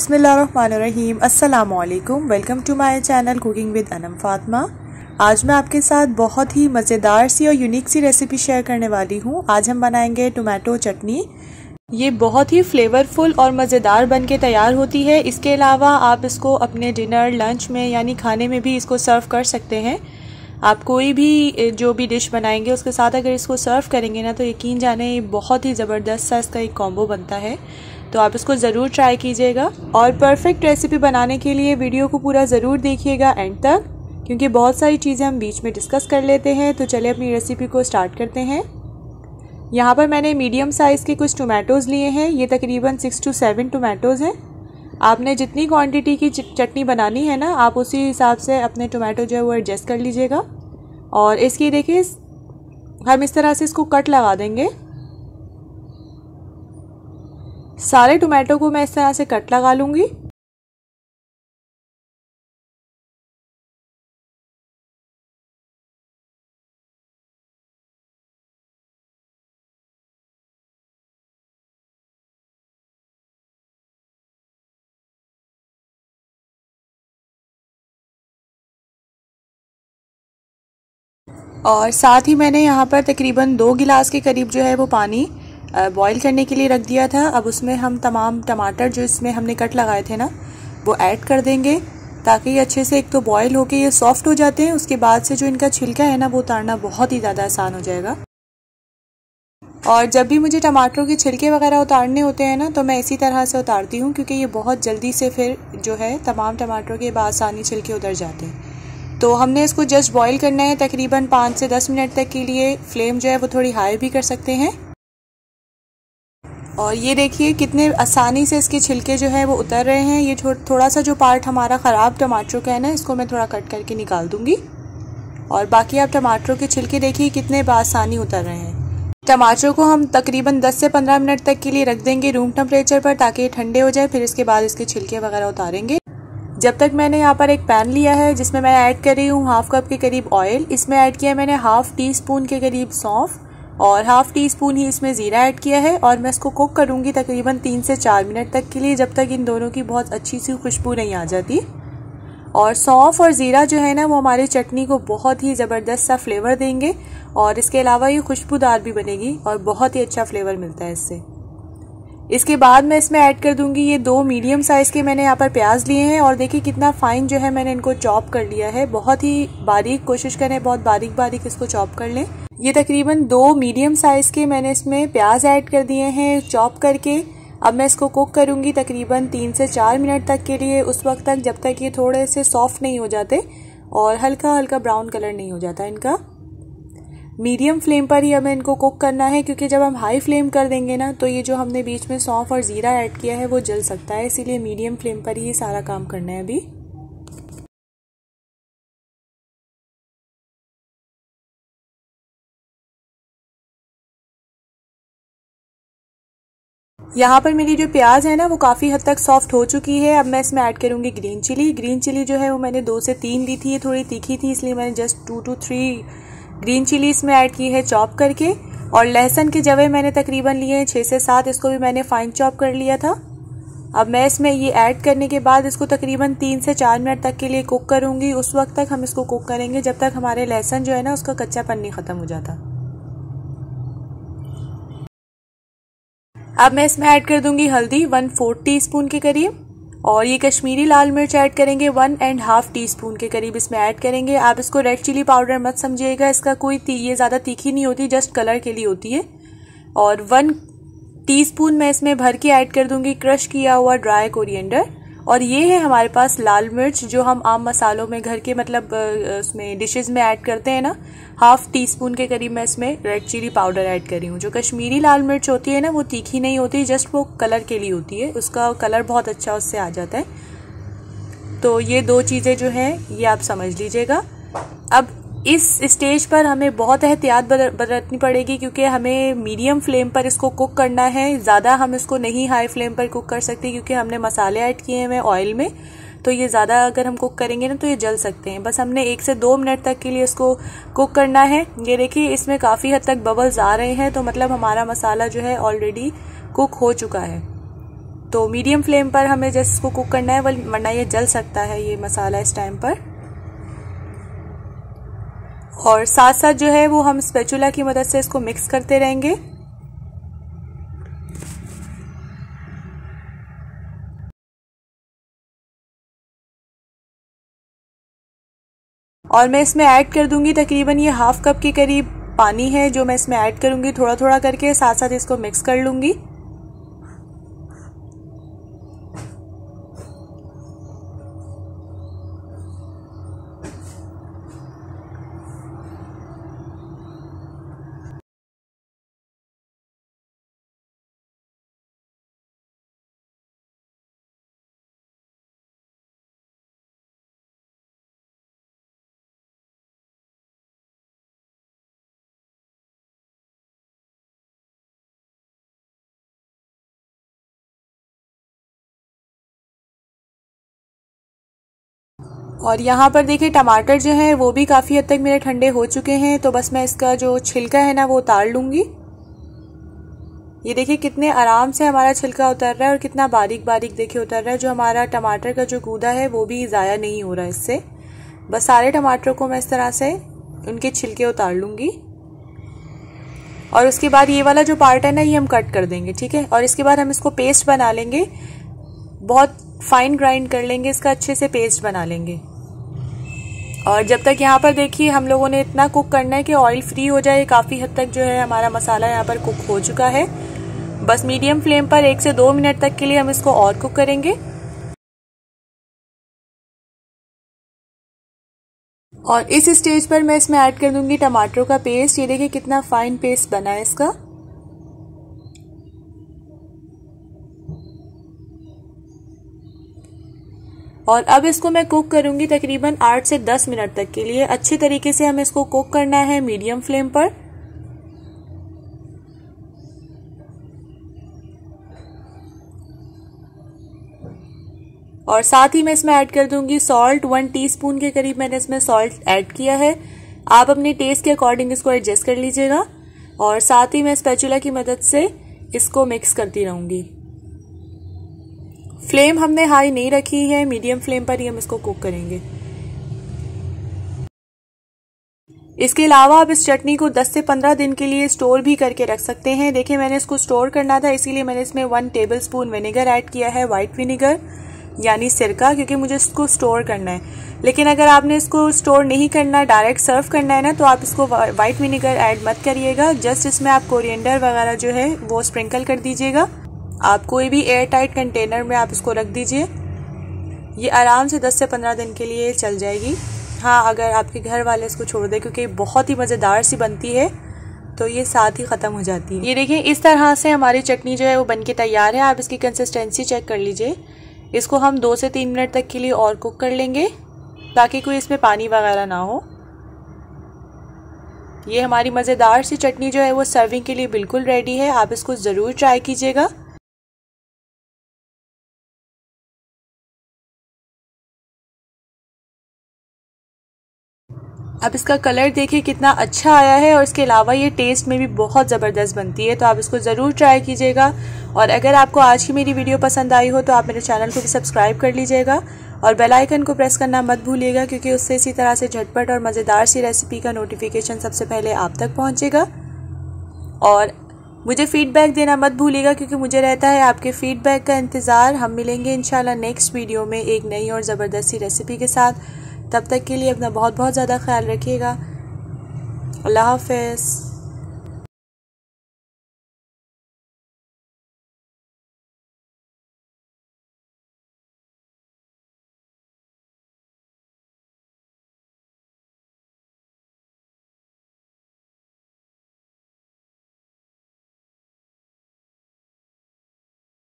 बिस्मिल्लाहिर्रहमानिर्रहीम। अस्सलामुअलैकुम। Welcome to my channel cooking with Anam Fatima. आज मैं आपके साथ बहुत ही मज़ेदार सी और यूनिक सी रेसिपी शेयर करने वाली हूँ। आज हम बनाएंगे टोमेटो चटनी। ये बहुत ही फ्लेवरफुल और मज़ेदार बन के तैयार होती है। इसके अलावा आप इसको अपने डिनर लंच में यानी खाने में भी इसको सर्व कर सकते हैं। आप कोई भी जो भी डिश बनाएंगे उसके साथ अगर इसको सर्व करेंगे ना तो यकीन जाने बहुत ही ज़बरदस्त सा इसका एक कॉम्बो बनता है। तो आप इसको ज़रूर ट्राई कीजिएगा और परफेक्ट रेसिपी बनाने के लिए वीडियो को पूरा ज़रूर देखिएगा एंड तक, क्योंकि बहुत सारी चीज़ें हम बीच में डिस्कस कर लेते हैं। तो चलिए अपनी रेसिपी को स्टार्ट करते हैं। यहाँ पर मैंने मीडियम साइज़ के कुछ टोमेटोज़ लिए हैं। ये तकरीबन 6 to 7 टोमेटोज़ हैं। आपने जितनी क्वांटिटी की चटनी बनानी है ना, आप उसी हिसाब से अपने टोमेटो जो है वो एडजस्ट कर लीजिएगा। और इसकी देखिए हम इस तरह से इसको कट लगा देंगे। सारे टोमेटो को मैं इस तरह से कट लगा लूँगी। और साथ ही मैंने यहाँ पर तकरीबन 2 गिलास के करीब जो है वो पानी बॉईल करने के लिए रख दिया था। अब उसमें हम तमाम टमाटर जो इसमें हमने कट लगाए थे ना वो ऐड कर देंगे, ताकि ये अच्छे से एक तो बॉईल होके ये सॉफ्ट हो जाते हैं। उसके बाद से जो इनका छिलका है ना वो उतारना बहुत ही ज़्यादा आसान हो जाएगा। और जब भी मुझे टमाटरों के छिलके वगैरह उतारने होते हैं ना तो मैं इसी तरह से उतारती हूँ, क्योंकि ये बहुत जल्दी से फिर जो है तमाम टमाटरों के बासानी छिलके उतर जाते हैं। तो हमने इसको जस्ट बॉईल करना है तकरीबन 5 से 10 मिनट तक के लिए। फ्लेम जो है वो थोड़ी हाई भी कर सकते हैं। और ये देखिए कितने आसानी से इसके छिलके जो है वो उतर रहे हैं। ये थोड़ा सा जो पार्ट हमारा ख़राब टमाटरों का है ना, इसको मैं थोड़ा कट करके निकाल दूंगी। और बाकी आप टमाटरों के छिलके देखिए कितने बासानी उतर रहे हैं। टमाटरों को हम तकरीबन 10 से 15 मिनट तक के लिए रख देंगे रूम टेम्परेचर पर, ताकि ये ठंडे हो जाए। फिर इसके बाद इसके छिलके वगैरह उतारेंगे। जब तक मैंने यहाँ पर एक पैन लिया है जिसमें मैं ऐड कर रही हूँ हाफ कप के करीब ऑयल। इसमें ऐड किया मैंने हाफ टी स्पून के करीब सौंफ और हाफ टी स्पून ही इसमें ज़ीरा ऐड किया है। और मैं इसको कुक करूँगी तकरीबन 3 से 4 मिनट तक के लिए, जब तक इन दोनों की बहुत अच्छी सी खुशबू नहीं आ जाती। और सौंफ और ज़ीरा जो है ना वो हमारी चटनी को बहुत ही ज़बरदस्त सा फ्लेवर देंगे। और इसके अलावा ये खुशबूदार भी बनेगी और बहुत ही अच्छा फ्लेवर मिलता है इससे। इसके बाद मैं इसमें ऐड कर दूंगी ये 2 मीडियम साइज़ के मैंने यहाँ पर प्याज लिए हैं। और देखिए कितना फाइन जो है मैंने इनको चॉप कर लिया है। बहुत ही बारीक कोशिश करें, बहुत बारीक बारीक इसको चॉप कर लें। ये तकरीबन 2 मीडियम साइज़ के मैंने इसमें प्याज ऐड कर दिए हैं चॉप करके। अब मैं इसको कुक करूँगी तकरीबन 3 से 4 मिनट तक के लिए, उस वक्त तक जब तक ये थोड़े से सॉफ्ट नहीं हो जाते और हल्का हल्का ब्राउन कलर नहीं हो जाता इनका। मीडियम फ्लेम पर ही हमें इनको कुक करना है, क्योंकि जब हम हाई फ्लेम कर देंगे ना तो ये जो हमने बीच में सौंफ और ज़ीरा ऐड किया है वो जल सकता है। इसीलिए मीडियम फ्लेम पर ही सारा काम करना है अभी। यहाँ पर मेरी जो प्याज है ना वो काफ़ी हद तक सॉफ्ट हो चुकी है। अब मैं इसमें ऐड करूँगी ग्रीन चिली। ग्रीन चिली जो है वो मैंने 2 से 3 ली थी। ये थोड़ी तीखी थी इसलिए मैंने जस्ट 2 to 3 ग्रीन चिली इसमें ऐड की है चॉप करके। और लहसुन के जवे मैंने तकरीबन लिए हैं 6 से 7, इसको भी मैंने फाइन चॉप कर लिया था। अब मैं इसमें ये ऐड करने के बाद इसको तकरीबन 3 से 4 मिनट तक के लिए कुक करूँगी। उस वक्त तक हम इसको कुक करेंगे जब तक हमारे लहसुन जो है ना उसका कच्चापन नहीं ख़त्म हो जाता। अब मैं इसमें ऐड कर दूंगी हल्दी 1/4 टीस्पून के करीब। और ये कश्मीरी लाल मिर्च ऐड करेंगे 1.5 टीस्पून के करीब इसमें ऐड करेंगे। आप इसको रेड चिली पाउडर मत समझिएगा, इसका कोई ये ज़्यादा तीखी नहीं होती, जस्ट कलर के लिए होती है। और 1 टीस्पून मैं इसमें भर के ऐड कर दूंगी क्रश किया हुआ ड्राई कोरिएंडर। और ये है हमारे पास लाल मिर्च जो हम आम मसालों में घर के मतलब उसमें डिशेस में ऐड करते हैं ना, हाफ टी स्पून के करीब मैं इसमें रेड चिली पाउडर ऐड कर रही हूँ। जो कश्मीरी लाल मिर्च होती है ना वो तीखी नहीं होती, जस्ट वो कलर के लिए होती है, उसका कलर बहुत अच्छा उससे आ जाता है। तो ये 2 चीज़ें जो हैं ये आप समझ लीजिएगा। अब इस स्टेज पर हमें बहुत एहतियात बरतनी पड़ेगी, क्योंकि हमें मीडियम फ्लेम पर इसको कुक करना है। ज़्यादा हम इसको नहीं हाई फ्लेम पर कुक कर सकते, क्योंकि हमने मसाले ऐड किए हैं ऑयल में। तो ये ज़्यादा अगर हम कुक करेंगे ना तो ये जल सकते हैं। बस हमने 1 से 2 मिनट तक के लिए इसको कुक करना है। ये देखिए इसमें काफ़ी हद तक बबल्स आ रहे हैं, तो मतलब हमारा मसाला जो है ऑलरेडी कुक हो चुका है। तो मीडियम फ्लेम पर हमें जस्ट इसको कुक करना है, वरना ये जल सकता है ये मसाला इस टाइम पर। और साथ साथ जो है वो हम स्पैचुला की मदद से इसको मिक्स करते रहेंगे। और मैं इसमें ऐड कर दूंगी तकरीबन ये हाफ कप के करीब पानी है जो मैं इसमें ऐड करूंगी थोड़ा थोड़ा करके, साथ साथ इसको मिक्स कर लूंगी। और यहाँ पर देखिए टमाटर जो है वो भी काफ़ी हद तक मेरे ठंडे हो चुके हैं, तो बस मैं इसका जो छिलका है ना वो उतार लूँगी। ये देखिए कितने आराम से हमारा छिलका उतर रहा है और कितना बारीक बारीक देखिए उतर रहा है। जो हमारा टमाटर का जो गूदा है वो भी ज़ाया नहीं हो रहा है इससे। बस सारे टमाटरों को मैं इस तरह से उनके छिलके उतार लूँगी। और उसके बाद ये वाला जो पार्ट है ना ये हम कट कर देंगे, ठीक है। और इसके बाद हम इसको पेस्ट बना लेंगे, बहुत फाइन ग्राइंड कर लेंगे, इसका अच्छे से पेस्ट बना लेंगे। और जब तक यहाँ पर देखिए हम लोगों ने इतना कुक करना है कि ऑयल फ्री हो जाए। काफ़ी हद तक जो है हमारा मसाला यहाँ पर कुक हो चुका है। बस मीडियम फ्लेम पर 1 से 2 मिनट तक के लिए हम इसको और कुक करेंगे। और इस स्टेज पर मैं इसमें ऐड कर दूंगी टमाटरों का पेस्ट। ये देखिए कितना फाइन पेस्ट बना है इसका। और अब इसको मैं कुक करूंगी तकरीबन 8 से 10 मिनट तक के लिए। अच्छे तरीके से हमें इसको कुक करना है मीडियम फ्लेम पर। और साथ ही मैं इसमें ऐड कर दूंगी सॉल्ट। 1 टीस्पून के करीब मैंने इसमें सॉल्ट ऐड किया है। आप अपने टेस्ट के अकॉर्डिंग इसको एडजस्ट कर लीजिएगा। और साथ ही मैं स्पैचुला की मदद से इसको मिक्स करती रहूंगी। फ्लेम हमने हाई नहीं रखी है, मीडियम फ्लेम पर ही हम इसको कुक करेंगे। इसके अलावा आप इस चटनी को 10 से 15 दिन के लिए स्टोर भी करके रख सकते हैं। देखिए मैंने इसको स्टोर करना था, इसीलिए मैंने इसमें 1 टेबलस्पून विनेगर ऐड किया है, व्हाइट विनेगर यानी सिरका, क्योंकि मुझे इसको स्टोर करना है। लेकिन अगर आपने इसको स्टोर नहीं करना, डायरेक्ट सर्व करना है ना, तो आप इसको व्हाइट विनेगर ऐड मत करिएगा। जस्ट इसमें आप कोरिएंडर वगैरह जो है वो स्प्रिंकल कर दीजिएगा। आप कोई भी एयर टाइट कंटेनर में आप इसको रख दीजिए। ये आराम से 10 से 15 दिन के लिए चल जाएगी। हाँ, अगर आपके घर वाले इसको छोड़ दें, क्योंकि बहुत ही मज़ेदार सी बनती है, तो ये साथ ही ख़त्म हो जाती है। ये देखिए इस तरह से हमारी चटनी जो है वो बनके तैयार है। आप इसकी कंसिस्टेंसी चेक कर लीजिए। इसको हम 2 से 3 मिनट तक के लिए और कुक कर लेंगे ताकि कोई इसमें पानी वगैरह ना हो। ये हमारी मज़ेदार सी चटनी जो है वो सर्विंग के लिए बिल्कुल रेडी है। आप इसको ज़रूर ट्राई कीजिएगा। अब इसका कलर देखिए कितना अच्छा आया है और इसके अलावा ये टेस्ट में भी बहुत ज़बरदस्त बनती है। तो आप इसको ज़रूर ट्राई कीजिएगा। और अगर आपको आज की मेरी वीडियो पसंद आई हो तो आप मेरे चैनल को भी सब्सक्राइब कर लीजिएगा और बेल आइकन को प्रेस करना मत भूलिएगा, क्योंकि उससे इसी तरह से झटपट और मज़ेदार सी रेसिपी का नोटिफिकेशन सबसे पहले आप तक पहुँचेगा। और मुझे फ़ीडबैक देना मत भूलिएगा, क्योंकि मुझे रहता है आपके फ़ीडबैक का इंतज़ार। हम मिलेंगे इंशाल्लाह नेक्स्ट वीडियो में एक नई और ज़बरदस्त सी रेसिपी के साथ। तब तक के लिए अपना बहुत बहुत ज़्यादा ख्याल रखिएगा। अल्लाह हाफ़िज़।